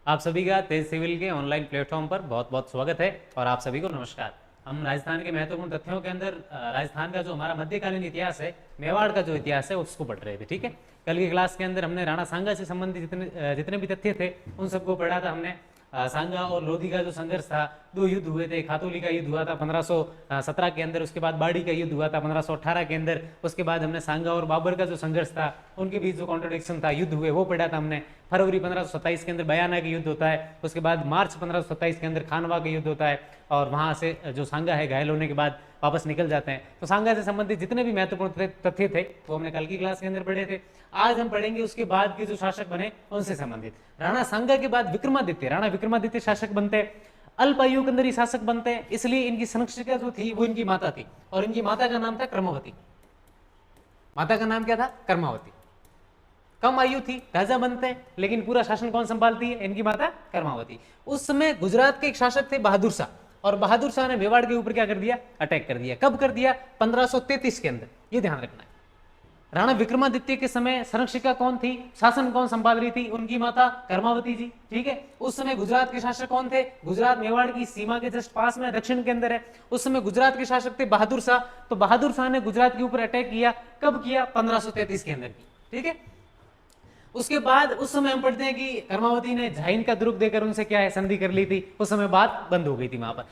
आप सभी का तेज सिविल के ऑनलाइन प्लेटफॉर्म पर बहुत बहुत स्वागत है और आप सभी को नमस्कार। हम राजस्थान के महत्वपूर्ण तथ्यों के अंदर राजस्थान का जो हमारा मध्यकालीन इतिहास है, मेवाड़ का जो इतिहास है उसको पढ़ रहे थे। ठीक है, कल की क्लास के अंदर हमने राणा सांगा से संबंधित जितने भी तथ्य थे उन सबको पढ़ा था हमने। सांगा और लोधी का जो संघर्ष था, दो युद्ध हुए थे। खातौली का युद्ध हुआ था 1517 के अंदर, उसके बाद बाड़ी का युद्ध हुआ था 1518 के अंदर। उसके बाद हमने सांगा और बाबर का जो संघर्ष था, उनके बीच जो कॉन्ट्रोडिक्शन था, युद्ध हुए, वो पढ़ा था हमने। फरवरी 1527 के अंदर बयाना का युद्ध होता है। उसके बाद मार्च 1527 के अंदर खानवा का युद्ध होता है और वहां से जो सांगा है घायल होने के बाद वापस निकल जाते हैं। तो सांगा से संबंधित जितने भी महत्वपूर्ण तथ्य थे वो हमने कल की क्लास के अंदर पढ़े थे। आज हम पढ़ेंगे उसके बाद के जो शासक बने उनसे संबंधित। राणा सांगा के बाद विक्रमादित्य, राणा विक्रमादित्य शासक बनते हैं। अल्प आयु के अंदर ही शासक बनते हैं, इसलिए इनकी संरक्षिका जो थी वो इनकी माता थी और इनकी माता का नाम था कर्मवती। माता का नाम क्या था? कर्मावती। कम आयु थी, राजा बनते हैं, लेकिन पूरा शासन कौन संभालती है? इनकी माता कर्मावती। उस समय गुजरात के एक शासक थे बहादुर शाह, और बहादुर शाह ने मेवाड़ के ऊपर क्या कर दिया? अटैक कर दिया। कब कर दिया? 1533 के अंदर। ये ध्यान रखना है। राणा विक्रमादित्य के समय संरक्षिका कौन थी? शासन कौन संभाल रही थी? उनकी माता कर्मावती जी। ठीक है, उस समय गुजरात के शासक कौन थे? गुजरात मेवाड़ की सीमा के जस्ट पास में, दक्षिण के अंदर है। उस समय गुजरात के शासक थे बहादुर शाह। तो बहादुर शाह ने गुजरात के ऊपर अटैक किया। कब किया? 1533 के अंदर की। ठीक है, उसके बाद उस समय हम पढ़ते हैं कि कर्मावती ने झाइन का दुर्ग देकर उनसे क्या है? संधि कर ली थी। उस समय बात बंद हो गई थी वहां पर।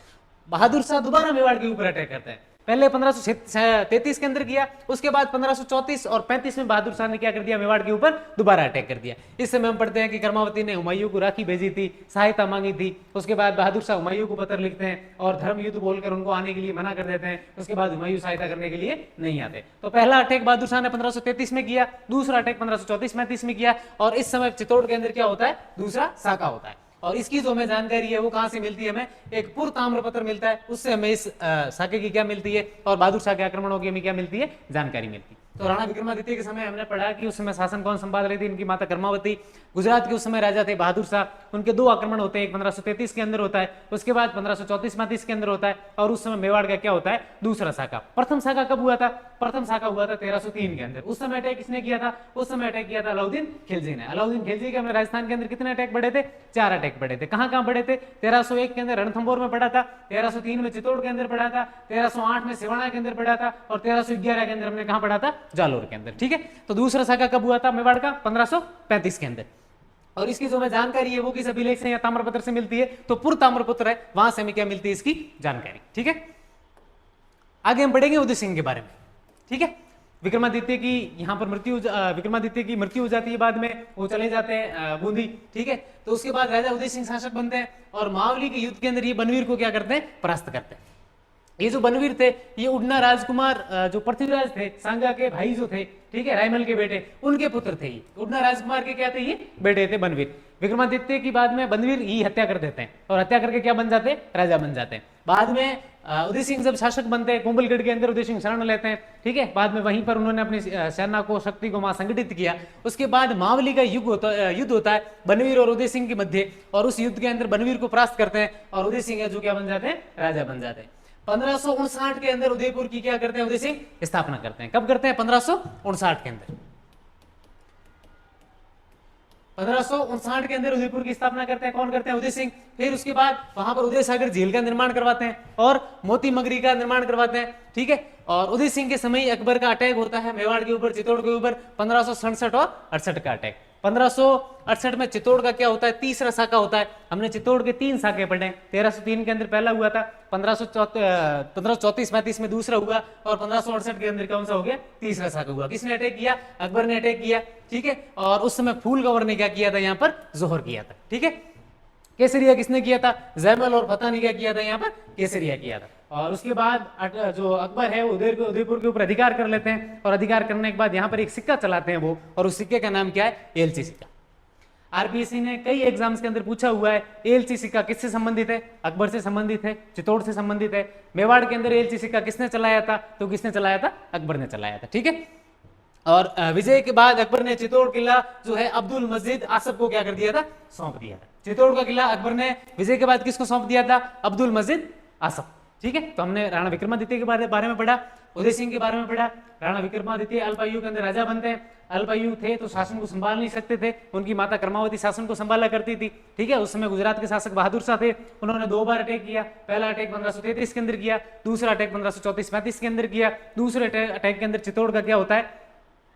बहादुर शाह दोबारा मेवाड़ के ऊपर अटैक करते हैं। पहले 1533 के अंदर किया, उसके बाद 1534 और 35 में बहादुर शाह ने क्या कर दिया? मेवाड़ के ऊपर दोबारा अटैक कर दिया। इस समय हम पढ़ते हैं कि कर्मावती ने हुमायूं को राखी भेजी थी, सहायता मांगी थी। उसके बाद बहादुर शाह हुमायूं को पत्र लिखते हैं और धर्म युद्ध बोलकर उनको आने के लिए मना कर देते हैं। उसके बाद हुमायूं सहायता करने के लिए नहीं आते। तो पहला अटैक बहादुर शाह ने 1533 में किया, दूसरा अटैक 1534-35 में किया, और इस समय चित्तौड़ के अंदर क्या होता है? दूसरा साका होता है। और इसकी जो हमें जानकारी है वो कहां से मिलती है? हमें एक पूर्व ताम्रपत्र मिलता है, उससे हमें इस साके की क्या मिलती है और बहादुर शाह के आक्रमणों की हमें क्या मिलती है? जानकारी मिलती है। तो राणा विक्रमादित्य के समय हमने पढ़ा कि उस समय शासन कौन संभाल रही थी? इनकी माता कर्मावती। गुजरात के उस समय राजा थे बहादुर शाह। उनके दो आक्रमण होते हैं, एक 1533 के अंदर होता है, उसके बाद 1534-35 के अंदर होता है, और उस समय मेवाड़ का क्या होता है? दूसरा साका। प्रथम साका कब हुआ था? प्रथम साका हुआ था 1303 के अंदर। उस समय अटैक किसने किया था? उस समय अटैक किया था अलाउद्दीन खिलजी ने। अलाउद्दीन खिलजी के हमें राजस्थान के अंदर कितने अटैक बढ़े थे? 4 अटैक बढ़े थे। कहां कहां बढ़े थे? 1301 के अंदर रणथंभौर में पड़ा था, 1303 में चित्तौड़ के अंदर पड़ा था, 1308 में सिवाना के अंदर पड़ा था, और 1311 के अंदर हमने कहां पड़ा था? जालोर के अंदर। ठीक है, तो दूसरा साका कब हुआ था मेवाड़ का? 1535 के अंदर। और इसकी जो हमें जानकारी है वो किस अभिलेख से या ताम्रपत्र से मिलती है? तो पूर्व ताम्रपत्र है, वहां से हमें क्या मिलती है? इसकी जानकारी। ठीक है, आगे हम पढ़ेंगे उदय सिंह के बारे में। ठीक है, विक्रमादित्य की यहाँ पर विक्रमादित्य की मृत्यु हो जाती है, बाद में वो चले जाते हैं बूंदी। ठीक है, तो उसके बाद राजा उदय सिंह शासक बनते हैं और मावली के युद्ध के अंदर ये बनवीर को क्या करते हैं? परास्त करते हैं। ये जो बनवीर थे ये उड़ना राजकुमार जो पृथ्वीराज थे, सांगा के भाई जो थे, ठीक है, रायमल के बेटे, उनके पुत्र थे। ये उड़ना राजकुमार के क्या थे? ये बेटे थे बनवीर। विक्रमादित्य की बाद में बनवीर ही हत्या कर देते हैं और हत्या करके क्या बन जाते हैं? राजा बन जाते हैं। बाद में उदय सिंह जब शासक बनते हैं, कुंभलगढ़ के अंदर उदय सिंह शरण लेते हैं। ठीक है, बाद में वहीं पर उन्होंने अपनी सेना को, शक्ति को वहां संगठित किया। उसके बाद मावली का युद्ध होता है बनवीर और उदय सिंह के मध्य, और उस युद्ध के अंदर बनवीर को परास्त करते हैं और उदय सिंह जो क्या बन जाते हैं? राजा बन जाते हैं। 1559 के अंदर उदयपुर की क्या करते हैं? उदय सिंह स्थापना करते हैं। कब करते हैं? 1559 के अंदर। 1559 के अंदर उदयपुर की स्थापना करते हैं। कौन करते हैं? उदय सिंह। फिर उसके बाद वहां पर उदय सागर झील का निर्माण करवाते हैं और मोती मगरी का निर्माण करवाते हैं। ठीक है, और उदय सिंह के समय अकबर का अटैक होता है मेवाड़ के ऊपर, चित्तौड़ के ऊपर, 1567 और 68 का अटैक। 1568 में चित्तौड़ का क्या होता है? तीसरा साका होता है। हमने चित्तौड़ के 3 साके पढ़े। 1303 के अंदर पहला हुआ था, 1534-35 में दूसरा हुआ, और 1568 के अंदर कौन सा हो गया? तीसरा साका हुआ। किसने अटैक किया? अकबर ने अटैक किया। ठीक है, और उस समय फूल गवर ने क्या किया था? यहाँ पर जोहर किया था। ठीक है, केसरिया किसने किया था? जैमल और फतेह ने क्या किया था? यहाँ पर केसरिया किया था। और उसके बाद जो अकबर है उदयपुर के ऊपर अधिकार कर लेते हैं, और अधिकार करने के बाद यहाँ पर एक सिक्का चलाते हैं वो, और उस सिक्के का नाम क्या है? एलची सिक्का। आरपीएससी ने कई एग्जाम्स के अंदर पूछा हुआ है, एलची सिक्का किससे संबंधित है? अकबर से संबंधित है, चित्तौड़ से संबंधित है। मेवाड़ के अंदर एलची सिक्का किसने चलाया था? तो किसने चलाया था? अकबर ने चलाया था। ठीक है, और विजय के बाद अकबर ने चित्तौड़ किला जो है अब्दुल मजीद आसफ को क्या कर दिया था? सौंप दिया था। चित्तौड़ का किला अकबर ने विजय के बाद किसको सौंप दिया था? अब्दुल मजीद आसफ। ठीक है, तो हमने राणा विक्रमादित्य के बारे में पढ़ा। उदय सिंह के बारे में पढ़ा। राणा विक्रमादित्य अल्पायु के अंदर राजा बनते हैं। अल्पायु थे तो शासन को संभाल नहीं सकते थे, उनकी माता कर्मावती शासन को संभाला करती थी, ठीक है। उस समय गुजरात के शासक बहादुर शाह थे, उन्होंने 2 बार अटैक किया। पहला अटैक 1533 के अंदर किया, दूसरा अटैक 1534-35 के अंदर किया। दूसरे अटैक के अंदर चित्तौड़ का क्या होता है,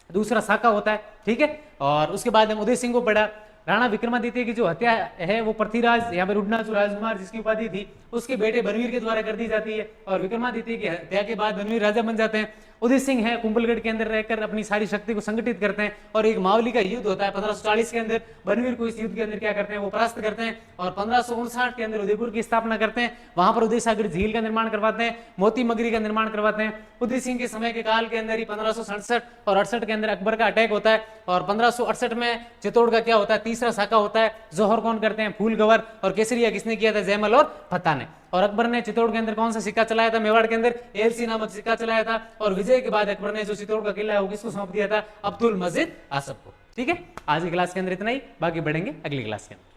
दूसरा साका होता है, ठीक है। और उसके बाद हम उदय सिंह को पढ़ा। राणा विक्रमादित्य की जो हत्या है वो पृथ्वीराज, यहाँ पर रुडनाचू राजकुमार जिसकी उपाधि थी, उसके बेटे बनवीर के द्वारा कर दी जाती है। और विक्रमादित्य की हत्या के बाद बनवीर राजा बन जाते हैं। उदय सिंह है कुंभलगढ़ के अंदर रहकर अपनी सारी शक्ति को संगठित करते हैं और एक मावली का युद्ध होता है 1540 के अंदर। बनवीर को इस युद्ध के अंदर क्या करते हैं, वो परास्त करते हैं और 1559 के अंदर उदयपुर की स्थापना करते हैं। वहां पर उदय सागर झील का निर्माण करवाते हैं, मोती मगरी का निर्माण करवाते हैं। उदय सिंह के समय के काल के अंदर ही 1567 और 68 के अंदर अकबर का अटैक होता है और 1568 में चित्तौड़ का क्या होता है, तीसरा साका होता है। जौहर कौन करते हैं, फूल गवर, और केसरिया किसने किया था, जयमल और फत्ता ने। और अकबर ने चित्तौड़ के अंदर कौन सा सिक्का चलाया था, मेवाड़ के अंदर एलसी नामक सिक्का चलाया था। और विजय के बाद अकबर ने जो चित्तौड़ का किला है वो किसको सौंप दिया था, अब्दुल मजीद आसफ को, ठीक है। आज की क्लास के अंदर इतना ही, बाकी बढ़ेंगे अगली क्लास के अंदर।